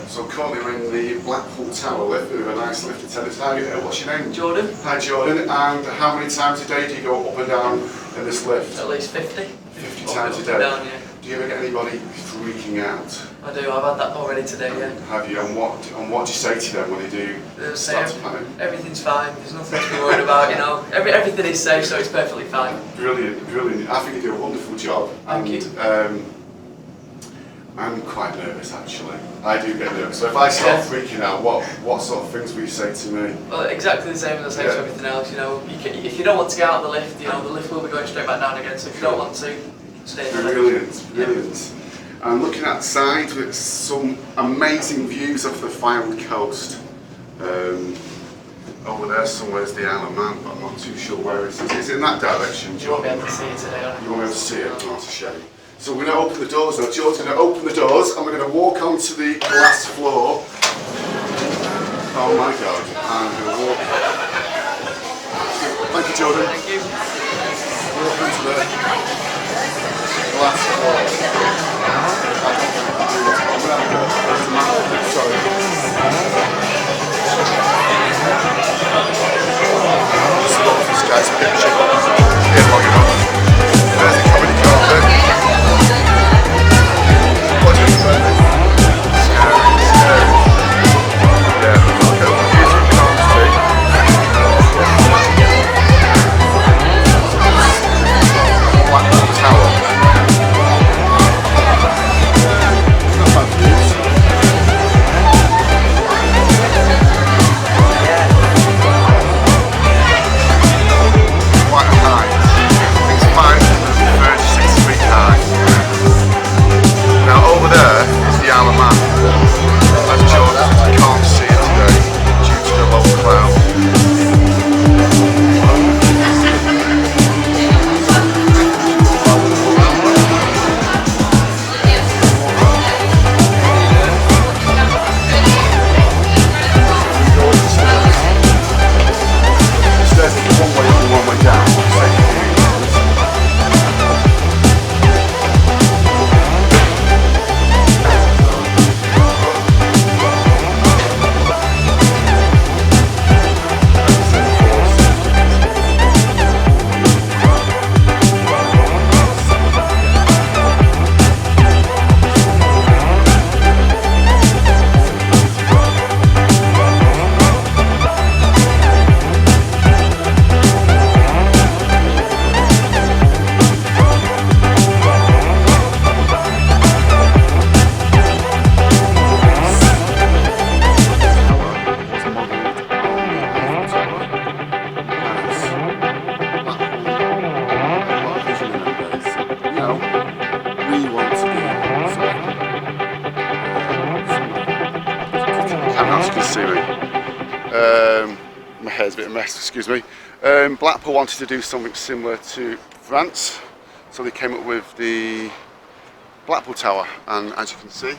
So currently we're in the Blackpool Tower lift with a nice lift attendant. Hi, what's your name? Jordan. Hi Jordan, and how many times a day do you go up and down in this lift? At least 50. 50 times a day? Down, yeah. Do you ever get anybody freaking out? I do, I've had that already today, yeah. Have you? And what do you say to them when they do start to panic? Everything's fine, there's nothing to be worried about, you know. Everything is safe, so it's perfectly fine. Brilliant, brilliant. I think you do a wonderful job. Thank you. I'm quite nervous actually. I do get nervous. So if I start freaking out, what sort of things will you say to me? Well, exactly the same as I say to everything else, you know. If you don't want to get out of the lift, you know, the lift will be going straight back down again, so if you don't want to, stay in the lift. Brilliant, brilliant. I'm looking outside with some amazing views of the Fylde coast. Over there somewhere is the Isle of Man, but I'm not too sure where it is. Is it in that direction, You won't John? be able to see it today, You won't be able to see it? Oh, that's a shame. So we're going to open the doors now. George's going to open the doors and we're going to walk onto the glass floor. Oh my God. And we're going to walk. Thank you, Jordan. Thank you. Walk into the glass floor. I'm going to have a go. There's the map. Sorry. Just look at this guy's picture. Here, long enough. There's the comedy carpet. What do you think about this? Scary. Yeah, look at the music carpet. Blackpool Tower. Not bad views. Quite a height. It's 536 feet high. Now over there is the Isle of Man. As Jordan can't see it today due to the low cloud. There's one way up and one way down. As you can see me, my hair's a bit of a mess, excuse me. Blackpool wanted to do something similar to France, so they came up with the Blackpool Tower, and as you can see,